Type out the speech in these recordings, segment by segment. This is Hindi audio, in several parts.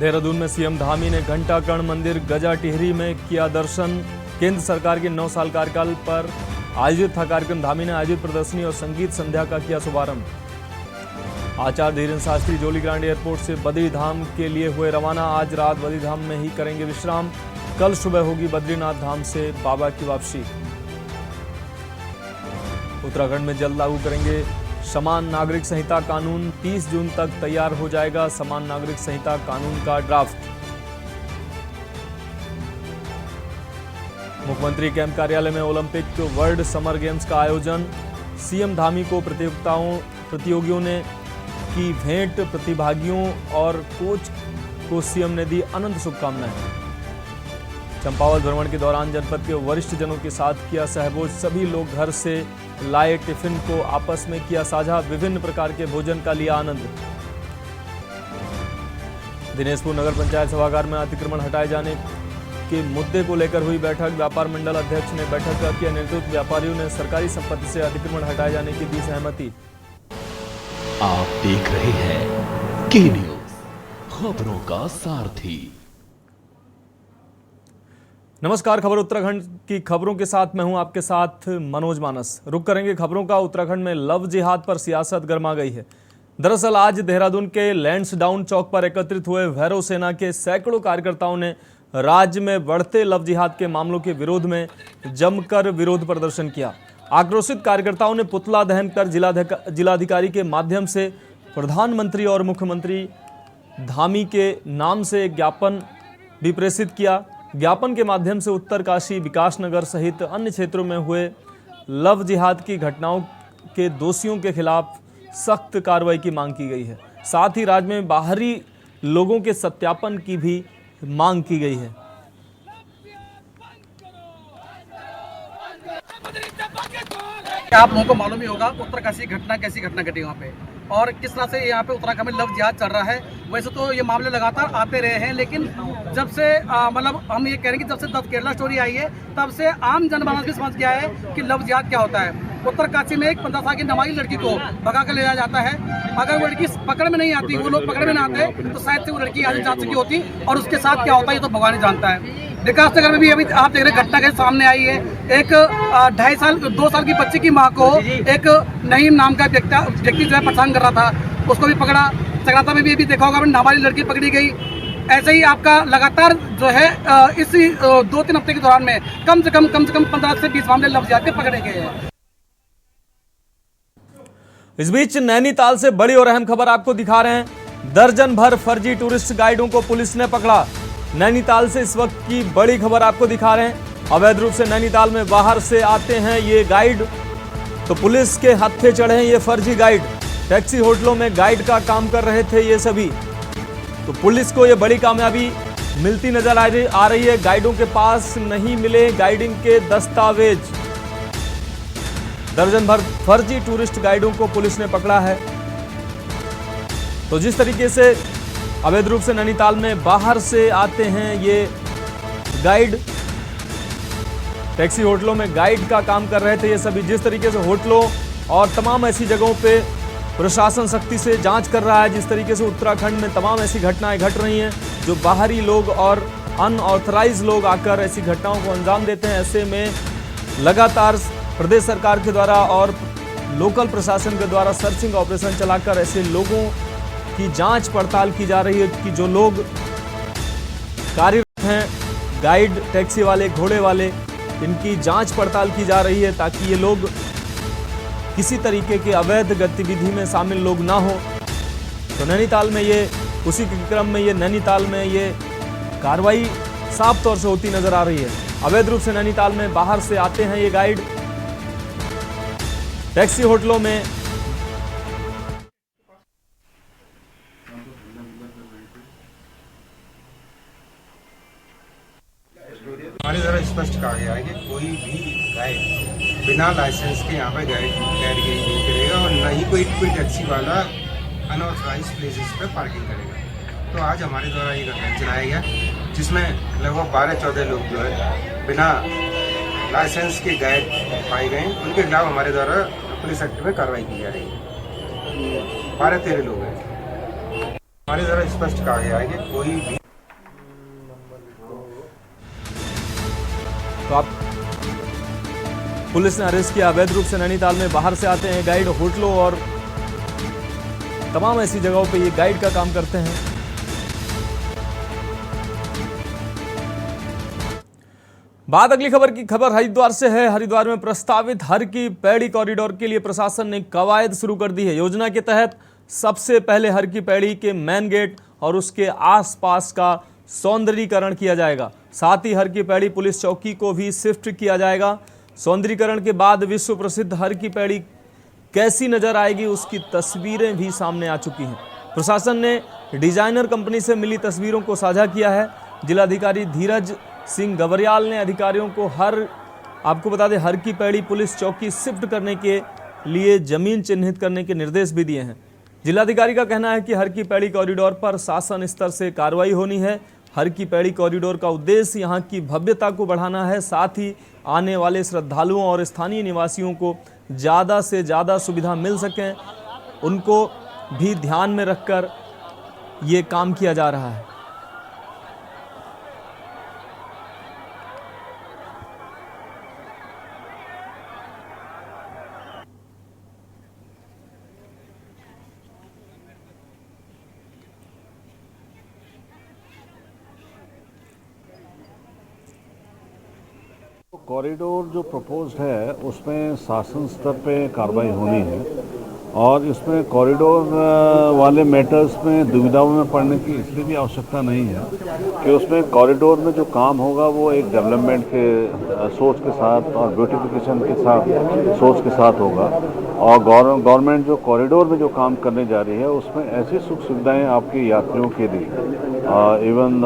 देहरादून में सीएम धामी ने घंटाकर्ण मंदिर गजा टिहरी में किया दर्शन। केंद्र सरकार के 9 साल कार्यकाल पर आयोजित था कार्यक्रम। धामी ने आयोजित प्रदर्शनी और संगीत संध्या का किया शुभारंभ। आचार्य धीरेन्द्र शास्त्री जोलीग्रांट एयरपोर्ट से बद्रीधाम के लिए हुए रवाना। आज रात बद्रीधाम में ही करेंगे विश्राम। कल सुबह होगी बद्रीनाथ धाम से बाबा की वापसी। उत्तराखंड में जल्द लागू करेंगे समान नागरिक संहिता कानून। 30 जून तक तैयार हो जाएगा समान नागरिक संहिता कानून का ड्राफ्ट। मुख्यमंत्री कैंप कार्यालय में ओलंपिक वर्ल्ड समर गेम्स का आयोजन। सीएम धामी को प्रतियोगियों ने की भेंट। प्रतिभागियों और कोच को सीएम ने दी अनंत शुभकामनाएं। चंपावत भ्रमण के दौरान जनपद के वरिष्ठ जनों के साथ किया सहभोज। सभी लोग घर से लाए टिफिन को आपस में किया साझा। विभिन्न प्रकार के भोजन का लिया आनंद। दिनेशपुर नगर पंचायत सभागार में अतिक्रमण हटाए जाने के मुद्दे को लेकर हुई बैठक। व्यापार मंडल अध्यक्ष ने बैठक का किया नेतृत्व। व्यापारियों ने सरकारी संपत्ति से अतिक्रमण हटाए जाने की दी सहमति। आप देख रहे हैं के न्यूज, खबरों का सारथी। नमस्कार, खबर उत्तराखंड की खबरों के साथ मैं हूं आपके साथ मनोज मानस। रुक करेंगे खबरों का। उत्तराखंड में लव जिहाद पर सियासत गर्मा गई है। दरअसल आज देहरादून के लैंसडाउन चौक पर एकत्रित हुए भैरव सेना के सैकड़ों कार्यकर्ताओं ने राज्य में बढ़ते लव जिहाद के मामलों के विरोध में जमकर विरोध प्रदर्शन किया। आक्रोशित कार्यकर्ताओं ने पुतला दहन कर जिलाधिकारी के माध्यम से प्रधानमंत्री और मुख्यमंत्री धामी के नाम से एक ज्ञापन भी प्रेषित किया। ज्ञापन के माध्यम से उत्तरकाशी, विकासनगर सहित अन्य क्षेत्रों में हुए लव जिहाद की घटनाओं के दोषियों के खिलाफ सख्त कार्रवाई की मांग की गई है। साथ ही राज्य में बाहरी लोगों के सत्यापन की भी मांग की गई है। आप लोगों को मालूम ही होगा उत्तरकाशी घटना कैसी घटना घटी वहाँ पे और किस तरह से यहाँ पे उत्तराखंड में लव जिहाद चल रहा है। वैसे तो ये मामले लगातार आते रहे हैं, लेकिन जब से मतलब हम ये कह रहे हैं कि जब से 10 केरला स्टोरी आई है तब से आम जनमानस भी समझ गया है कि लव जिहाद क्या होता है। उत्तरकाशी में एक 15 साल की नवाई लड़की को भगा कर ले जाया जाता है। अगर वो लड़की पकड़ में नहीं आती, वो लोग पकड़ में ना आते तो शायद से वो लड़की आज जा चुकी होती और उसके साथ क्या होता है ये तो भगवान ही जानता है। विकासनगर में भी अभी आप देख रहे हैं घटना के सामने आई है। एक 2 साल की बच्ची की मां को एक नईम नाम का व्यक्ति जो है परेशान कर रहा था, उसको भी पकड़ा। चकराता में भी देखा होगा नाबालिग लड़की पकड़ी गई। ऐसे ही आपका लगातार जो है इस 2-3 हफ्ते के दौरान में कम से कम 15 से 20 मामले लव जिहाद के पकड़े गए हैं। इस बीच नैनीताल से बड़ी और अहम खबर आपको दिखा रहे हैं। दर्जन भर फर्जी टूरिस्ट गाइडों को पुलिस ने पकड़ा। नैनीताल से इस वक्त की बड़ी खबर आपको दिखा रहे हैं। अवैध रूप से नैनीताल में बाहर से आते हैं ये गाइड, तो पुलिस के हत्थे चढ़े हैं ये फर्जी गाइड। टैक्सी होटलों में गाइड का काम कर रहे थे ये सभी, तो पुलिस को ये बड़ी कामयाबी मिलती नजर आ रही है। गाइडों के पास नहीं मिले गाइडिंग के दस्तावेज। दर्जन भर फर्जी टूरिस्ट गाइडों को पुलिस ने पकड़ा है। तो जिस तरीके से अवैध रूप से नैनीताल में बाहर से आते हैं ये गाइड, टैक्सी होटलों में गाइड का काम कर रहे थे ये सभी। जिस तरीके से होटलों और तमाम ऐसी जगहों पे प्रशासन सख्ती से जांच कर रहा है, जिस तरीके से उत्तराखंड में तमाम ऐसी घटनाएं घट रही हैं जो बाहरी लोग और अनऑथराइज लोग आकर ऐसी घटनाओं को अंजाम देते हैं। ऐसे में लगातार प्रदेश सरकार के द्वारा और लोकल प्रशासन के द्वारा सर्चिंग ऑपरेशन चलाकर ऐसे लोगों की जांच पड़ताल की जा रही है कि जो लोग कार्यरत हैं, गाइड, टैक्सी वाले, घोड़े वाले, इनकी जांच पड़ताल की जा रही है ताकि ये लोग किसी तरीके के अवैध गतिविधि में शामिल लोग ना हो। तो नैनीताल में ये उसी के क्रम में ये नैनीताल में ये कार्रवाई साफ तौर से होती नजर आ रही है। अवैध रूप से नैनीताल में बाहर से आते हैं ये गाइड, टैक्सी होटलों में हमारे द्वारा स्पष्ट कहा गया है कि कोई भी गाइड बिना लाइसेंस के यहाँ पे गाइड नहीं करेगा और न ही कोई टैक्सी वाला अनऑथराइज प्लेसेस पे पार्किंग करेगा। तो आज हमारे द्वारा एक अभियान चलाया गया जिसमें लगभग 12-14 लोग जो है बिना लाइसेंस के गाइड पाए गए। उनके खिलाफ हमारे द्वारा पुलिस एक्ट में कार्रवाई की जा रही है। 12-13 लोग हैं। हमारे द्वारा स्पष्ट कहा गया है कि कोई भी तो आप पुलिस ने अरेस्ट किया अवैध रूप से नैनीताल में बाहर से आते हैं गाइड, होटलों और तमाम ऐसी जगहों पे ये गाइड का काम करते हैं। बात अगली खबर की खबर हरिद्वार से है। हरिद्वार में प्रस्तावित हर की पैड़ी कॉरिडोर के लिए प्रशासन ने कवायद शुरू कर दी है। योजना के तहत सबसे पहले हर की पैड़ी के मेन गेट और उसके आसपास का सौंदर्यीकरण किया जाएगा। साथ ही हर की पैड़ी पुलिस चौकी को भी शिफ्ट किया जाएगा। सौंदर्यीकरण के बाद विश्व प्रसिद्ध हर की पैड़ी कैसी नजर आएगी उसकी तस्वीरें भी सामने आ चुकी हैं। प्रशासन ने डिजाइनर कंपनी से मिली तस्वीरों को साझा किया है। जिलाधिकारी धीरज सिंह गवरियाल ने अधिकारियों को आपको बता दें हर की पैड़ी पुलिस चौकी शिफ्ट करने के लिए जमीन चिन्हित करने के निर्देश भी दिए हैं। जिलाधिकारी का कहना है कि हर की पैड़ी कॉरिडोर पर शासन स्तर से कार्रवाई होनी है। हर की पैड़ी कॉरिडोर का उद्देश्य यहां की भव्यता को बढ़ाना है, साथ ही आने वाले श्रद्धालुओं और स्थानीय निवासियों को ज़्यादा से ज़्यादा सुविधा मिल सकें, उनको भी ध्यान में रखकर ये काम किया जा रहा है। कॉरिडोर जो प्रपोज्ड है उसमें शासन स्तर पे कार्रवाई होनी है और इसमें कॉरिडोर वाले मैटर्स में दुविधाओं में पड़ने की इसलिए भी आवश्यकता नहीं है कि उसमें कॉरिडोर में जो काम होगा वो एक डेवलपमेंट के सोच के साथ और ब्यूटिफिकेशन के साथ सोच के साथ होगा। और गवर्नमेंट जो कॉरिडोर में जो काम करने जा रही है उसमें ऐसी सुख सुविधाएँ आपके यात्रियों के लिए इवन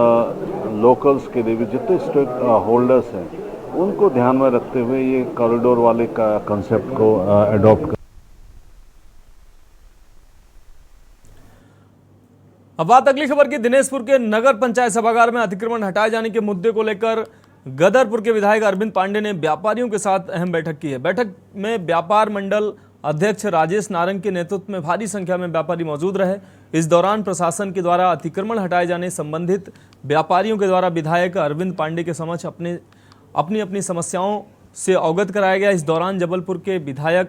लोकल्स के लिए भी जितने स्टेक होल्डर्स हैं उनको ध्यान में रखते हुए ये कॉरिडोर वाले का कंसेप्ट को अडॉप्ट कर। अब बात अगली खबर की। दिनेशपुर के नगर पंचायत सभागार में अतिक्रमण हटाए जाने के मुद्दे को लेकर गदरपुर के विधायक अरविंद पांडे ने व्यापारियों के साथ अहम बैठक की है। बैठक में व्यापार मंडल अध्यक्ष राजेश नारंग के नेतृत्व में भारी संख्या में व्यापारी मौजूद रहे। इस दौरान प्रशासन के द्वारा अतिक्रमण हटाए जाने संबंधित व्यापारियों के द्वारा विधायक अरविंद पांडे के समक्ष अपनी समस्याओं से अवगत कराया गया। इस दौरान जबलपुर के विधायक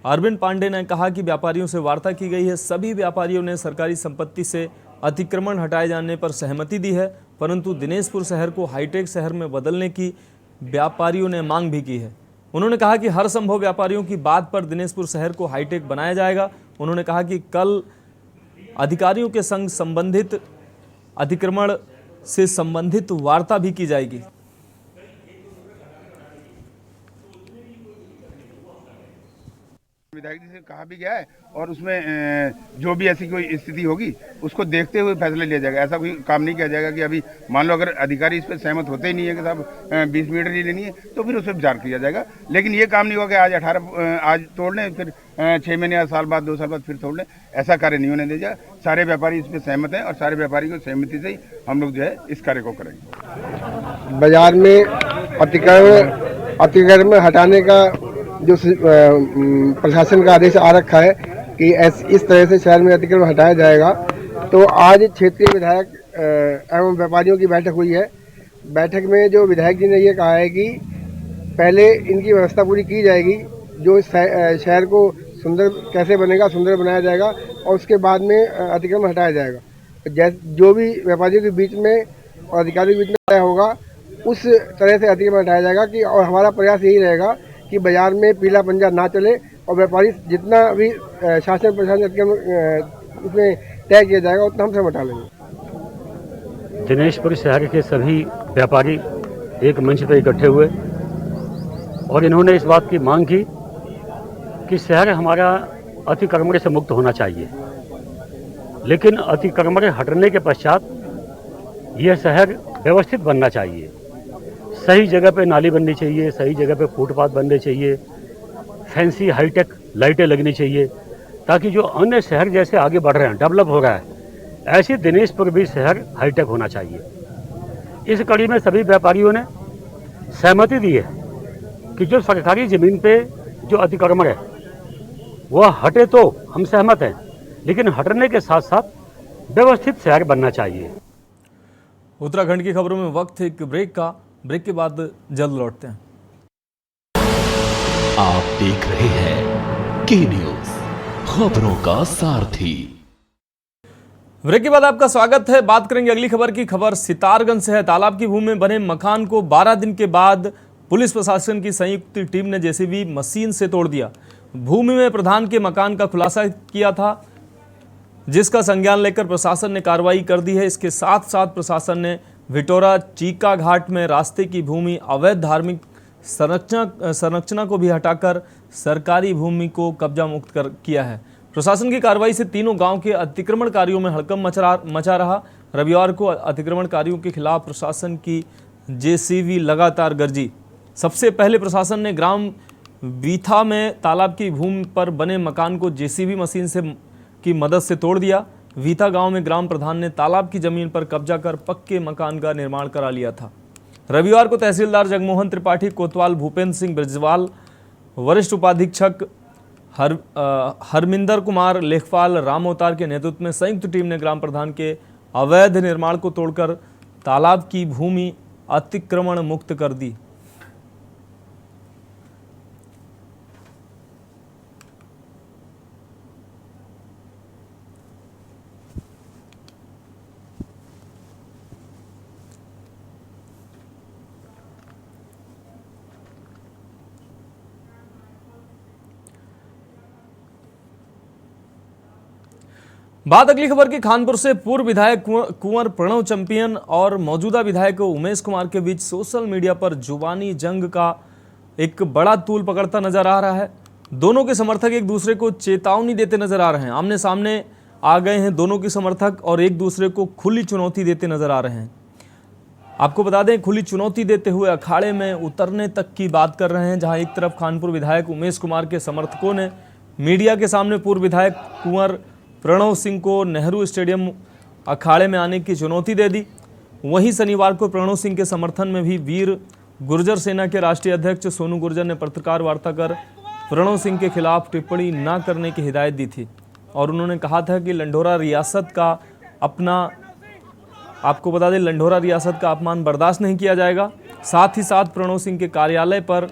अरविंद पांडे ने कहा कि व्यापारियों से वार्ता की गई है। सभी व्यापारियों ने सरकारी संपत्ति से अतिक्रमण हटाए जाने पर सहमति दी है, परंतु दिनेशपुर शहर को हाईटेक शहर में बदलने की व्यापारियों ने मांग भी की है। उन्होंने कहा कि हर संभव व्यापारियों की बात पर दिनेशपुर शहर को हाईटेक बनाया जाएगा। उन्होंने कहा कि कल अधिकारियों के संग संबंधित अतिक्रमण से संबंधित वार्ता भी की जाएगी। विधायक जी से कहा भी गया है और उसमें जो भी ऐसी कोई स्थिति होगी उसको देखते हुए फैसला लिया जाएगा। ऐसा कोई काम नहीं किया जाएगा कि अभी मान लो अगर अधिकारी इस पर सहमत होते ही नहीं है कि साहब 20 मीटर ही लेनी है तो फिर उस पर विचार किया जाएगा। लेकिन ये काम नहीं होगा कि आज तोड़ लें फिर 6 महीने या साल बाद 2 साल बाद फिर तोड़ लें, ऐसा कार्य नहीं होने दीजिए। सारे व्यापारी इस पर सहमत हैं और सारे व्यापारी को सहमति से ही हम लोग जो है इस कार्य को करेंगे। बाजार में अतिक्रमण हटाने का जो प्रशासन का आदेश आ रखा है कि इस तरह से शहर में अतिक्रमण हटाया जाएगा, तो आज क्षेत्रीय विधायक एवं व्यापारियों की बैठक हुई है। बैठक में जो विधायक जी ने ये कहा है कि पहले इनकी व्यवस्था पूरी की जाएगी, जो शहर को सुंदर कैसे बनेगा, सुंदर बनाया जाएगा और उसके बाद में अतिक्रमण हटाया जाएगा। जो भी व्यापारियों के बीच में और अधिकारियों के बीच में तय होगा उस तरह से अतिक्रमण हटाया जाएगा कि और हमारा प्रयास यही रहेगा कि बाजार में पीला पंजा ना चले और व्यापारी जितना भी शासन प्रशासन उसमें तय किया जाएगा उतना हम सब हटा लेंगे। दिनेशपुर शहर के सभी व्यापारी एक मंच पर इकट्ठे हुए और इन्होंने इस बात की मांग की कि शहर हमारा अतिक्रमण से मुक्त होना चाहिए, लेकिन अतिक्रमण हटने के पश्चात यह शहर व्यवस्थित बनना चाहिए। सही जगह पे नाली बननी चाहिए, सही जगह पे फुटपाथ बनने चाहिए, फैंसी हाईटेक लाइटें लगनी चाहिए, ताकि जो अन्य शहर जैसे आगे बढ़ रहे हैं, डेवलप हो रहा है, ऐसे दिनेशपुर भी शहर हाईटेक होना चाहिए। इस कड़ी में सभी व्यापारियों ने सहमति दी है कि जो सरकारी ज़मीन पे जो अतिक्रमण है वह हटे, तो हम सहमत हैं, लेकिन हटने के साथ साथ व्यवस्थित शहर बनना चाहिए। उत्तराखंड की खबरों में वक्त है एक ब्रेक का। ब्रेक के बाद जल्द लौटते हैं। आप देख रहे हैं के न्यूज, खबरों का सारथी। ब्रेक के बाद आपका स्वागत है। बात करेंगे अगली खबर की। खबर सितारगंज से है। तालाब की भूमि में बने मकान को 12 दिन के बाद पुलिस प्रशासन की संयुक्त टीम ने जेसीबी मशीन से तोड़ दिया। भूमि में प्रधान के मकान का खुलासा किया था, जिसका संज्ञान लेकर प्रशासन ने कार्रवाई कर दी है। इसके साथ साथ प्रशासन ने विटोरा चीका घाट में रास्ते की भूमि अवैध धार्मिक संरचना को भी हटाकर सरकारी भूमि को कब्जा मुक्त किया है। प्रशासन की कार्रवाई से तीनों गांव के अतिक्रमणकारियों में हड़कंप मचा रहा। रविवार को अतिक्रमणकारियों के खिलाफ प्रशासन की जेसीबी लगातार गरजी। सबसे पहले प्रशासन ने ग्राम वीथा में तालाब की भूमि पर बने मकान को जेसीबी मशीन की मदद से तोड़ दिया। वीथा गांव में ग्राम प्रधान ने तालाब की जमीन पर कब्जा कर पक्के मकान का निर्माण करा लिया था। रविवार को तहसीलदार जगमोहन त्रिपाठी, कोतवाल भूपेंद्र सिंह ब्रिजवाल, वरिष्ठ उपाधीक्षक हरमिंदर कुमार लेखपाल, राम अवतार के नेतृत्व में संयुक्त टीम ने ग्राम प्रधान के अवैध निर्माण को तोड़कर तालाब की भूमि अतिक्रमण मुक्त कर दी। बात अगली खबर की। खानपुर से पूर्व विधायक कुंवर प्रणव चैंपियन और मौजूदा विधायक उमेश कुमार के बीच सोशल मीडिया पर जुबानी जंग का एक बड़ा तूल पकड़ता नजर आ रहा है। दोनों के समर्थक एक दूसरे को चेतावनी देते नजर आ रहे हैं। आमने सामने आ गए हैं दोनों के समर्थक और एक दूसरे को खुली चुनौती देते नजर आ रहे हैं। आपको बता दें, खुली चुनौती देते हुए अखाड़े में उतरने तक की बात कर रहे हैं। जहां एक तरफ खानपुर विधायक उमेश कुमार के समर्थकों ने मीडिया के सामने पूर्व विधायक कुंवर प्रणव सिंह को नेहरू स्टेडियम अखाड़े में आने की चुनौती दे दी। वहीं शनिवार को प्रणव सिंह के समर्थन में भी वीर गुर्जर सेना के राष्ट्रीय अध्यक्ष सोनू गुर्जर ने पत्रकार वार्ता कर प्रणव सिंह के खिलाफ टिप्पणी न करने की हिदायत दी थी और उन्होंने कहा था कि लंढौरा रियासत का आपको बता दें, लंढौरा रियासत का अपमान बर्दाश्त नहीं किया जाएगा। साथ ही साथ प्रणव सिंह के कार्यालय पर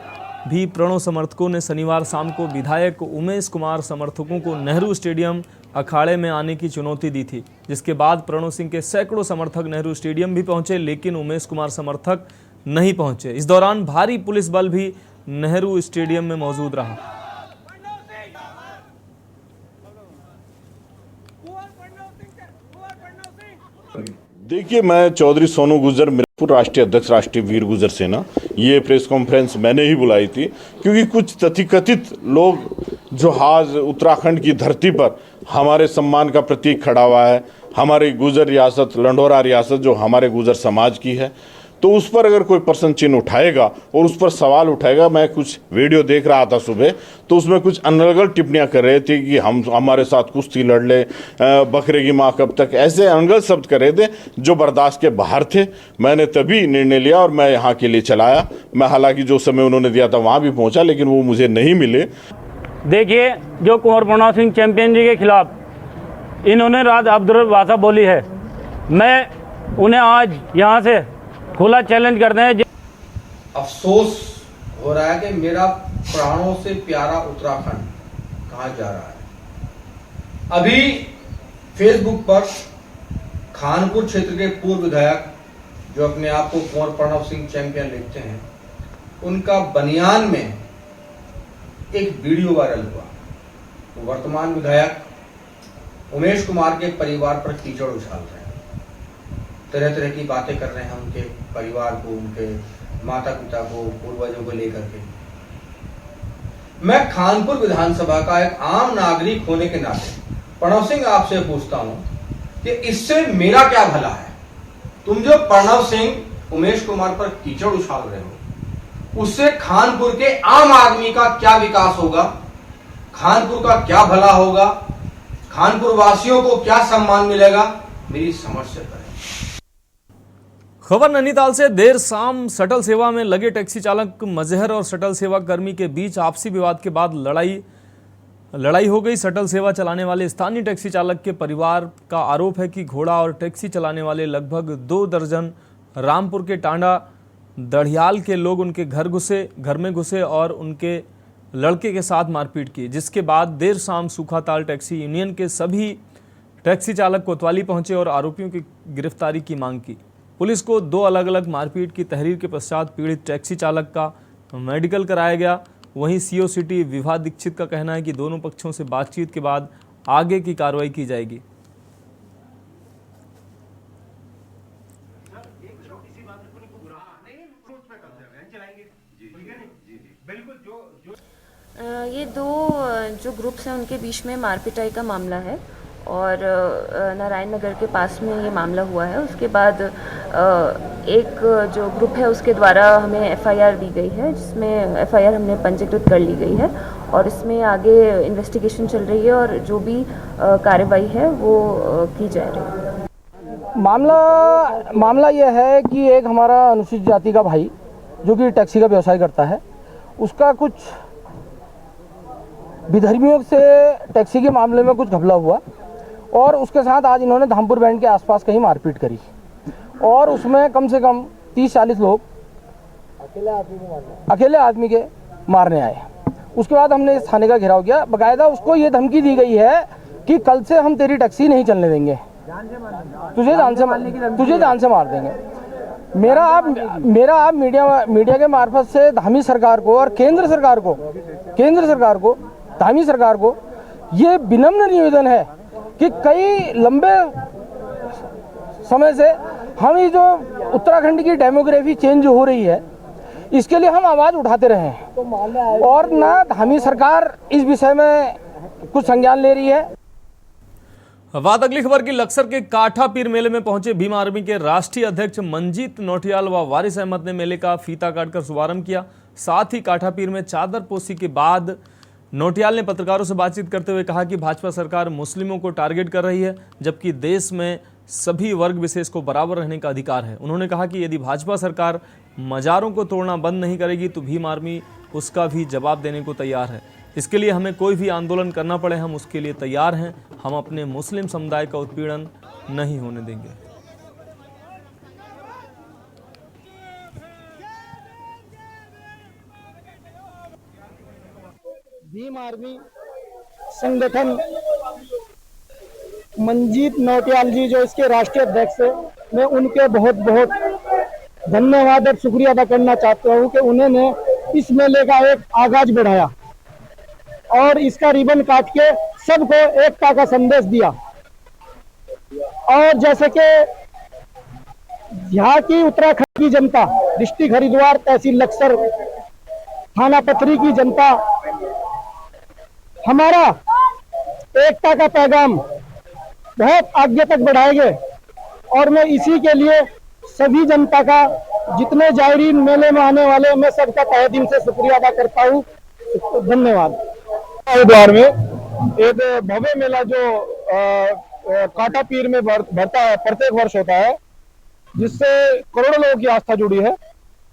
भी प्रणव समर्थकों ने शनिवार शाम को विधायक उमेश कुमार समर्थकों को नेहरू स्टेडियम अखाड़े में आने की चुनौती दी थी, जिसके बाद प्रणव सिंह के सैकड़ों समर्थक नेहरू स्टेडियम भी पहुंचे, लेकिन उमेश कुमार समर्थक नहीं पहुंचे। इस दौरान भारी पुलिस बल भी नेहरू स्टेडियम में मौजूद रहा। देखिए, मैं चौधरी सोनू गुर्जर, मिर्जापुर राष्ट्रीय अध्यक्ष राष्ट्रीय वीर गुर्जर सेना, ये प्रेस कॉन्फ्रेंस मैंने ही बुलाई थी क्योंकि कुछ तथाकथित लोग जो आज उत्तराखंड की धरती पर हमारे सम्मान का प्रतीक खड़ा हुआ है, हमारी गुर्जर रियासत, लंढौरा रियासत जो हमारे गुर्जर समाज की है, तो उस पर अगर कोई प्रश्न चिन्ह उठाएगा और उस पर सवाल उठाएगा। मैं कुछ वीडियो देख रहा था सुबह, तो उसमें कुछ अनर्गल टिप्पणियां कर रहे थे कि हमारे साथ कुश्ती लड़ ले, बकरे की माँ कब तक, ऐसे अनर्गल शब्द कर रहे थे जो बर्दाश्त के बाहर थे। मैंने तभी निर्णय लिया और मैं यहाँ के लिए चलाया। मैं हालांकि जो समय उन्होंने दिया था वहाँ भी पहुँचा, लेकिन वो मुझे नहीं मिले। देखिए, जो कुंवर प्रणव सिंह चैंपियन जी के खिलाफ इन्होंने रात अब्दुल भाषा बोली है, मैं उन्हें आज यहाँ से खुला चैलेंज करते हैं। अफसोस हो रहा है कि मेरा प्राणों से प्यारा उत्तराखंड कहाँ जा रहा है। अभी फेसबुक पर खानपुर क्षेत्र के पूर्व विधायक जो अपने आप को कुंवर प्रणव सिंह चैंपियन लिखते हैं, उनका बनियान में एक वीडियो वायरल हुआ। तो वर्तमान विधायक उमेश कुमार के परिवार पर कीचड़ उछाल रहे हैं, तरह तरह की बातें कर रहे हैं उनके परिवार को, उनके माता पिता को, पूर्वजों को लेकर के। मैं खानपुर विधानसभा का एक आम नागरिक होने के नाते प्रणव सिंह आपसे पूछता हूं कि इससे मेरा क्या भला है? तुम जो प्रणव सिंह उमेश कुमार पर कीचड़ उछाल रहे हो, उससे खानपुर के आम आदमी का क्या विकास होगा? खानपुर का क्या भला होगा? खानपुर वासियों को क्या सम्मान मिलेगा? मेरी समझ से परे। खबर नैनीताल से। देर शाम शटल सेवा में लगे टैक्सी चालक मजहर और शटल सेवा कर्मी के बीच आपसी विवाद के बाद लड़ाई हो गई। शटल सेवा चलाने वाले स्थानीय टैक्सी चालक के परिवार का आरोप है कि घोड़ा और टैक्सी चलाने वाले लगभग 2 दर्जन रामपुर के टांडा दढ़ियाल के लोग उनके घर में घुसे और उनके लड़के के साथ मारपीट की, जिसके बाद देर शाम सूखाताल टैक्सी यूनियन के सभी टैक्सी चालक कोतवाली पहुंचे और आरोपियों की गिरफ्तारी की मांग की। पुलिस को 2 अलग अलग मारपीट की तहरीर के पश्चात पीड़ित टैक्सी चालक का मेडिकल कराया गया। वहीं सीओ सिटी विभा दीक्षित का कहना है कि दोनों पक्षों से बातचीत के बाद आगे की कार्रवाई की जाएगी। ये 2 जो ग्रुप्स हैं उनके बीच में मारपिटाई का मामला है और नारायण नगर के पास में ये मामला हुआ है। उसके बाद एक जो ग्रुप है उसके द्वारा हमें एफआईआर दी गई है, जिसमें एफआईआर हमने पंजीकृत कर ली गई है और इसमें आगे इन्वेस्टिगेशन चल रही है और जो भी कार्रवाई है वो की जा रही है। मामला यह है कि एक हमारा अनुसूचित जाति का भाई जो कि टैक्सी का व्यवसाय करता है, उसका कुछ विधर्मियों से टैक्सी के मामले में कुछ घपला हुआ और उसके साथ आज इन्होंने धामपुर बैंड के आसपास कहीं मारपीट करी और उसमें कम से कम 30-40 लोग अकेले आदमी के मारने आए। उसके बाद हमने इस थाने का घेराव किया। बाकायदा उसको ये धमकी दी गई है कि कल से हम तेरी टैक्सी नहीं चलने देंगे, तुझे जान से मार देंगे। मेरा आप मीडिया के मार्फत से धामी सरकार को और केंद्र सरकार को धामी सरकार को ये विनम्र निवेदन है कि कई लंबे समय से हम ये जो उत्तराखंड की डेमोग्राफी चेंज हो रही है इसके लिए हम आवाज़ उठाते रहे हैं और ना धामी सरकार इस विषय में कुछ संज्ञान ले रही है। बात अगली खबर की। लक्सर के काठा पीर मेले में पहुंचे भीम आर्मी के राष्ट्रीय अध्यक्ष मंजीत नौटियाल व वारिस अहमद ने मेले का फीता काटकर शुभारंभ किया। साथ ही काठा पीर में चादर पोशी के बाद नौटियाल ने पत्रकारों से बातचीत करते हुए कहा कि भाजपा सरकार मुस्लिमों को टारगेट कर रही है, जबकि देश में सभी वर्ग विशेष को बराबर रहने का अधिकार है। उन्होंने कहा कि यदि भाजपा सरकार मजारों को तोड़ना बंद नहीं करेगी तो भीम आर्मी उसका भी जवाब देने को तैयार है। इसके लिए हमें कोई भी आंदोलन करना पड़े, हम उसके लिए तैयार हैं। हम अपने मुस्लिम समुदाय का उत्पीड़न नहीं होने देंगे। भीम आर्मी संगठन मंजीत नौटियाल जी जो इसके राष्ट्रीय अध्यक्ष है, मैं उनके बहुत बहुत धन्यवाद और शुक्रिया अदा करना चाहता हूँ कि उन्होंने इस मेले का एक आगाज बढ़ाया और इसका रिबन काट के सबको एकता का संदेश दिया। और जैसे कि यहाँ की उत्तराखंड की जनता, डिस्ट्रिक्ट हरिद्वार, तहसील लक्सर, थाना पथरी की जनता हमारा एकता का पैगाम बहुत आगे तक बढ़ाएंगे और मैं इसी के लिए सभी जनता का, जितने जायरीन मेले में आने वाले, मैं सबका तहे दिल से शुक्रिया अदा करता हूँ। धन्यवाद। हरिद्वार में एक भव्य मेला जो काटा पीर में भरता है, प्रत्येक वर्ष होता है, जिससे करोड़ों लोगों की आस्था जुड़ी है।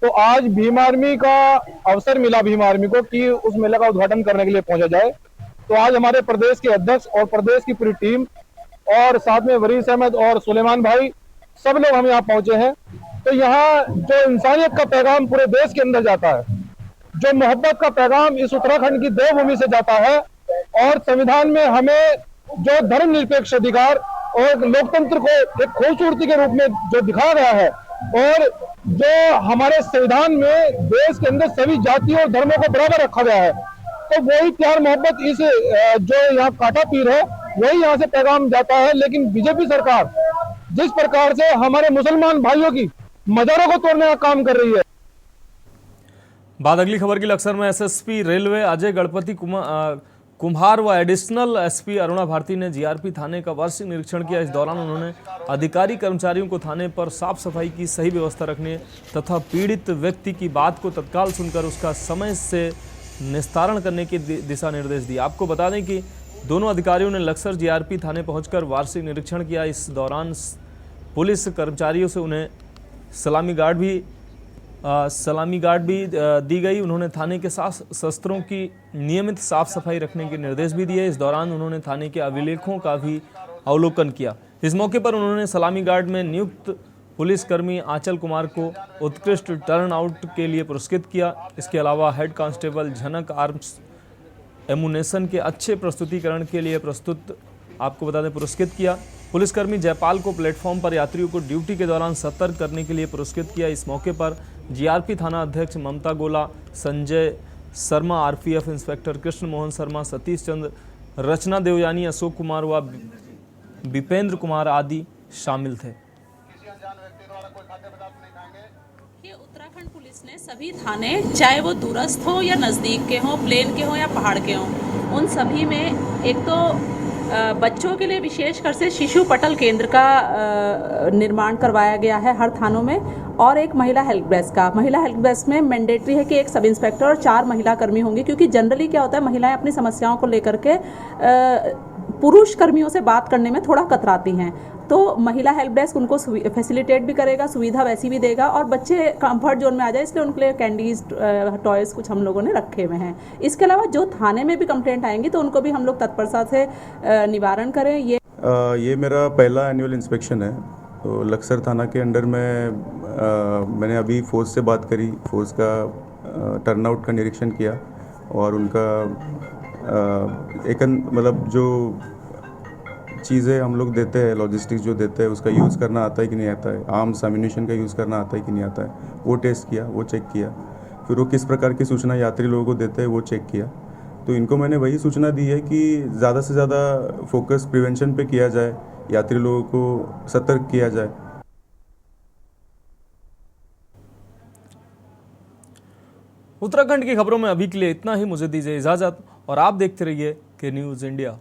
तो आज भीम आर्मी का अवसर मिला भीम आर्मी को कि उस मेले का उद्घाटन करने के लिए पहुंचा जाए। तो आज हमारे प्रदेश के अध्यक्ष और प्रदेश की पूरी टीम और साथ में वरीस अहमद और सुलेमान भाई, सब लोग हम यहाँ पहुंचे हैं। तो यहाँ जो इंसानियत का पैगाम पूरे देश के अंदर जाता है, जो मोहब्बत का पैगाम इस उत्तराखंड की देवभूमि से जाता है और संविधान में हमें जो धर्मनिरपेक्ष अधिकार और लोकतंत्र को एक खूबसूरती के रूप में जो दिखाया गया है और जो हमारे संविधान में देश के अंदर सभी जातियों और धर्मों को बराबर रखा गया है, तो वही प्यार मोहब्बत इस जो यहाँ काटा पीर है वही यहाँ से पैगाम जाता है। लेकिन बीजेपी सरकार जिस प्रकार से हमारे मुसलमान भाइयों की मजारों को तोड़ने का काम कर रही है। बाद अगली खबर की। लक्सर में एसएसपी रेलवे अजय गणपति कुम्हार व एडिशनल एसपी अरुणा भारती ने जीआरपी थाने का वार्षिक निरीक्षण किया। इस दौरान उन्होंने अधिकारी कर्मचारियों को थाने पर साफ सफाई की सही व्यवस्था रखने तथा पीड़ित व्यक्ति की बात को तत्काल सुनकर उसका समय से निस्तारण करने के दिशा निर्देश दिए। आपको बता दें कि दोनों अधिकारियों ने लक्सर जीआरपी थाने पहुंचकर वार्षिक निरीक्षण किया। इस दौरान पुलिस कर्मचारियों से उन्हें सलामी गार्ड भी सलामी गार्ड भी दी गई। उन्होंने थाने के साथ शस्त्रों की नियमित साफ सफाई रखने के निर्देश भी दिए। इस दौरान उन्होंने थाने के अभिलेखों का भी अवलोकन किया। इस मौके पर उन्होंने सलामी गार्ड में नियुक्त पुलिसकर्मी आंचल कुमार को उत्कृष्ट टर्न आउट के लिए पुरस्कृत किया। इसके अलावा हेड कांस्टेबल झनक आर्म्स एमुनेशन के अच्छे प्रस्तुतिकरण के लिए आपको बता दें पुरस्कृत किया। पुलिसकर्मी जयपाल को प्लेटफॉर्म पर यात्रियों को ड्यूटी के दौरान सतर्क करने के लिए पुरस्कृत किया। इस मौके पर जीआरपी थाना अध्यक्ष ममता गोला, संजय शर्मा, आरपीएफ इंस्पेक्टर कृष्ण मोहन शर्मा, सतीश चंद्र, रचना देवयानी, अशोक कुमार व विपेंद्र कुमार आदि शामिल थे। उत्तराखंड पुलिस ने सभी थाने, चाहे वो दूरस्थ हो या नज़दीक के हों, प्लेन के हों या पहाड़ के हों, उन सभी में एक तो बच्चों के लिए विशेषकर से शिशु पटल केंद्र का निर्माण करवाया गया है हर थानों में, और एक महिला हेल्प डेस्क का। महिला हेल्प डेस्क में मैंडेटरी है कि एक सब इंस्पेक्टर और 4 महिला कर्मी होंगे, क्योंकि जनरली क्या होता है, महिलाएं अपनी समस्याओं को लेकर के पुरुष कर्मियों से बात करने में थोड़ा कतराती हैं। तो महिला हेल्प डेस्क उनको फैसिलिटेट भी करेगा, सुविधा वैसी भी देगा, और बच्चे कंफर्ट जोन में आ जाए इसलिए उनके लिए कैंडीज, टॉयज़ कुछ हम लोगों ने रखे हुए हैं। इसके अलावा जो थाने में भी कंप्लेंट आएंगी तो उनको भी हम लोग तत्परता से निवारण करें। ये मेरा पहला एनुअल इंस्पेक्शन है। तो लक्सर थाना के अंडर में मैंने अभी फोर्स से बात करी, फोर्स का टर्नआउट का निरीक्षण किया, और उनका मतलब जो चीज़ें हम लोग देते हैं, लॉजिस्टिक्स जो देते हैं, उसका यूज़ करना आता है कि नहीं आता है, आर्म्स एम्यूनिशन का यूज़ करना आता है कि नहीं आता है, वो टेस्ट किया, वो चेक किया। फिर वो किस प्रकार की सूचना यात्री लोगों को देते हैं वो चेक किया। तो इनको मैंने वही सूचना दी है कि ज़्यादा से ज़्यादा फोकस प्रिवेंशन पे किया जाए, यात्री लोगों को सतर्क किया जाए। उत्तराखंड की खबरों में अभी के लिए इतना ही। मुझे दीजिए इजाज़त और आप देखते रहिए के न्यूज़ इंडिया।